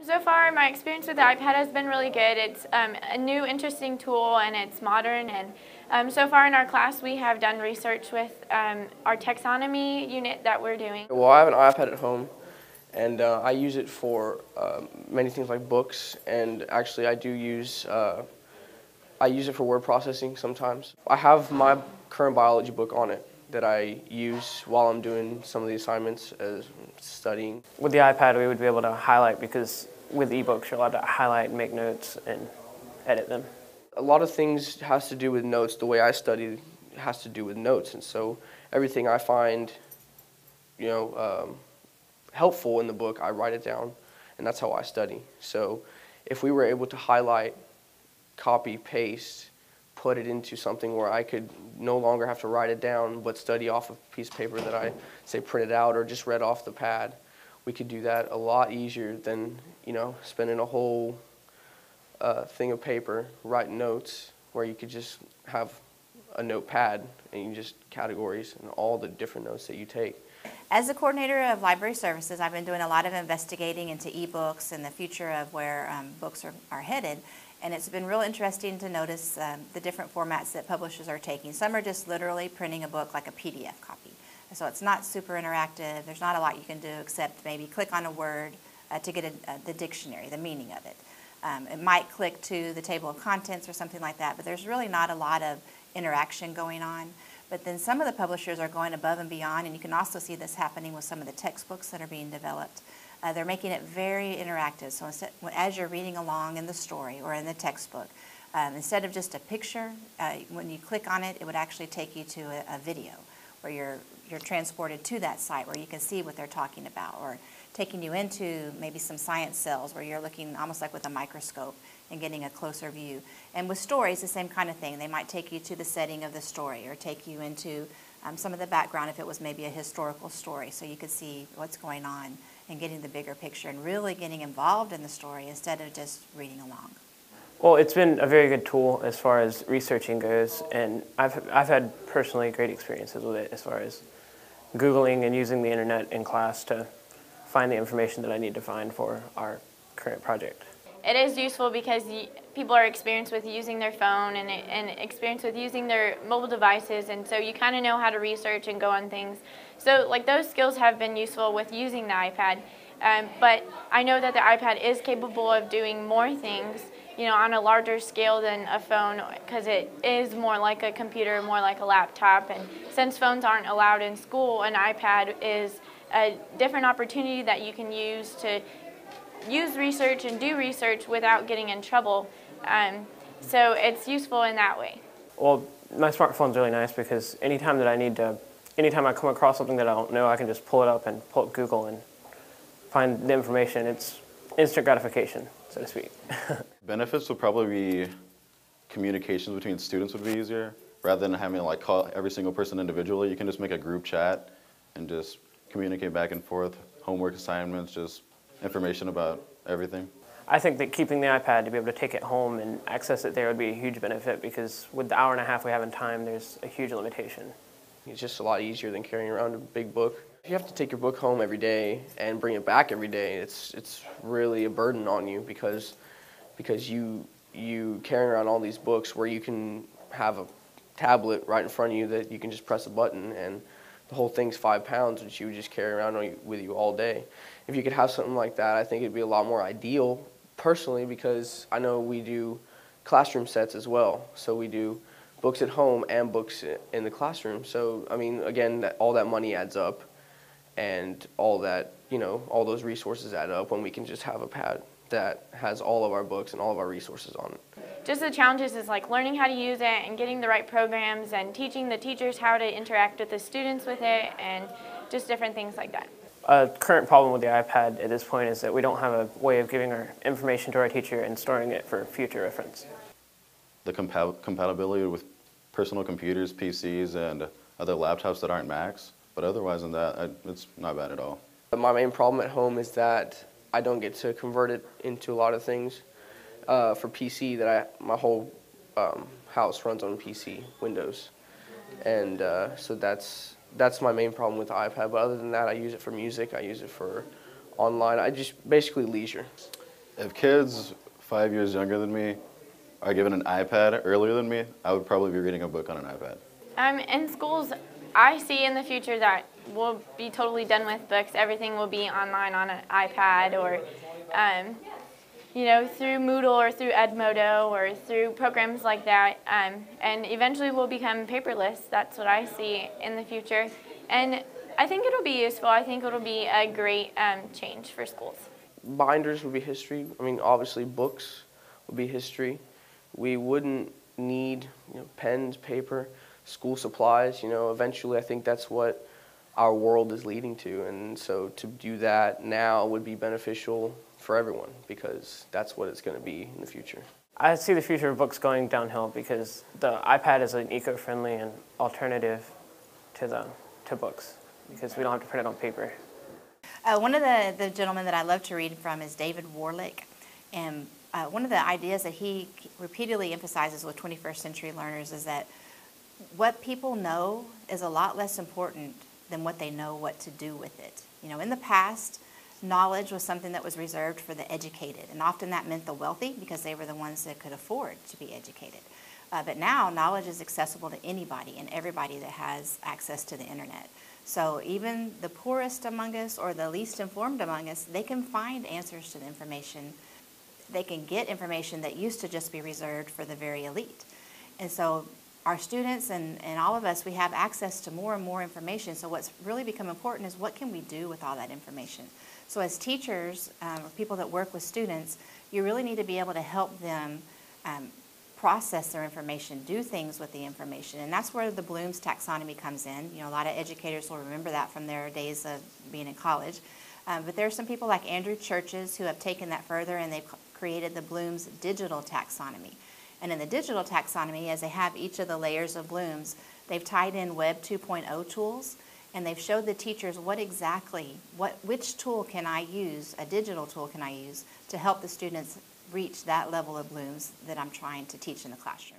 So far, my experience with the iPad has been really good. It's a new, interesting tool, and it's modern. And so far in our class, we have done research with our taxonomy unit that we're doing. Well, I have an iPad at home, and I use it for many things like books. And actually, I use it for word processing sometimes. I have my current biology book on it that I use while I'm doing some of the assignments as studying. With the iPad, we would be able to highlight, because with ebooks, you're allowed to highlight and make notes and edit them. A lot of things has to do with notes. The way I study has to do with notes, and so everything I find, helpful in the book, I write it down, and that's how I study. So if we were able to highlight, copy, paste, put it into something where I could no longer have to write it down but study off a piece of paper that I, say, printed out or just read off the pad, we could do that a lot easier than, spending a whole thing of paper, writing notes, where you could just have a notepad and you just categories and all the different notes that you take. As the coordinator of library services, I've been doing a lot of investigating into ebooks and the future of where books are headed. And it's been real interesting to notice the different formats that publishers are taking. Some are just literally printing a book like a PDF copy. So it's not super interactive. There's not a lot you can do except maybe click on a word to get the dictionary, the meaning of it. It might click to the table of contents or something like that, but there's really not a lot of interaction going on. But then some of the publishers are going above and beyond, and you can also see this happening with some of the textbooks that are being developed. They're making it very interactive. So as you're reading along in the story or in the textbook, instead of just a picture, when you click on it, it would actually take you to a video where you're transported to that site where you can see what they're talking about, or taking you into maybe some science cells where you're looking almost like with a microscope and getting a closer view. And with stories, the same kind of thing. They might take you to the setting of the story or take you into some of the background if it was maybe a historical story, so you could see what's going on and getting the bigger picture and really getting involved in the story instead of just reading along. Well, it's been a very good tool as far as researching goes, and I've had personally great experiences with it as far as Googling and using the internet in class to find the information that I need to find for our current project. It is useful because people are experienced with using their phone and experienced with using their mobile devices, and so you kind of know how to research and go on things. So those skills have been useful with using the iPad, but I know that the iPad is capable of doing more things, on a larger scale than a phone, because it is more like a computer, more like a laptop. And since phones aren't allowed in school, an iPad is a different opportunity that you can use to use research and do research without getting in trouble. So it's useful in that way. Well, my smartphone's really nice because anytime I come across something that I don't know, I can just pull it up and pull up Google and find the information. It's instant gratification, so to speak. Benefits would probably be communications between students would be easier. Rather than having to call every single person individually, you can just make a group chat and just communicate back and forth, homework assignments, just information about everything. I think that keeping the iPad to be able to take it home and access it there would be a huge benefit, because with the hour and a half we have in time, there's a huge limitation. It's just a lot easier than carrying around a big book. If you have to take your book home every day and bring it back every day, it's really a burden on you because you carry around all these books where you can have a tablet right in front of you that you can just press a button, and the whole thing's 5 pounds, which you would just carry around with you all day. If you could have something like that, I think it'd be a lot more ideal, personally, because I know we do classroom sets as well. So we do books at home and books in the classroom. So, again, all that money adds up, and all that, all those resources add up when we can just have a pad that has all of our books and all of our resources on it. Just the challenges is learning how to use it and getting the right programs and teaching the teachers how to interact with the students with it, and just different things like that. A current problem with the iPad at this point is that we don't have a way of giving our information to our teacher and storing it for future reference. The compatibility with personal computers, PCs, and other laptops that aren't Macs, but otherwise than that, it's not bad at all. My main problem at home is that I don't get to convert it into a lot of things. For PC, my whole house runs on PC, Windows, and so that's my main problem with the iPad. But other than that, I use it for music, I use it for online, I just basically leisure. If kids 5 years younger than me are given an iPad earlier than me, I would probably be reading a book on an iPad. In schools, I see in the future that we'll be totally done with books. Everything will be online on an iPad or, through Moodle or through Edmodo or through programs like that. And eventually we'll become paperless. That's what I see in the future. And I think it'll be useful. I think it'll be a great change for schools. Binders would be history. I mean, obviously books would be history. We wouldn't need pens, paper, school supplies. Eventually I think that's what our world is leading to. And so to do that now would be beneficial for everyone because that's what it's going to be in the future. I see the future of books going downhill because the iPad is an eco-friendly and alternative to books because we don't have to print it on paper. One of the gentlemen that I love to read from is David Warlick, and one of the ideas that he repeatedly emphasizes with 21st century learners is that what people know is a lot less important than what they know what to do with it. In the past, knowledge was something that was reserved for the educated, and often that meant the wealthy because they were the ones that could afford to be educated. But now knowledge is accessible to anybody and everybody that has access to the internet. So even the poorest among us or the least informed among us, they can find answers to the information. They can get information that used to just be reserved for the very elite. And so our students and all of us, we have access to more and more information. So what's really become important is what can we do with all that information? So as teachers or people that work with students, you really need to be able to help them process their information, do things with the information. And that's where the Bloom's taxonomy comes in. A lot of educators will remember that from their days of being in college. But there are some people like Andrew Churches who have taken that further and they've created the Bloom's digital taxonomy. And in the digital taxonomy, as they have each of the layers of Bloom's, they've tied in Web 2.0 tools, and they've showed the teachers which tool can I use, a digital tool can I use, to help the students reach that level of Bloom's that I'm trying to teach in the classroom.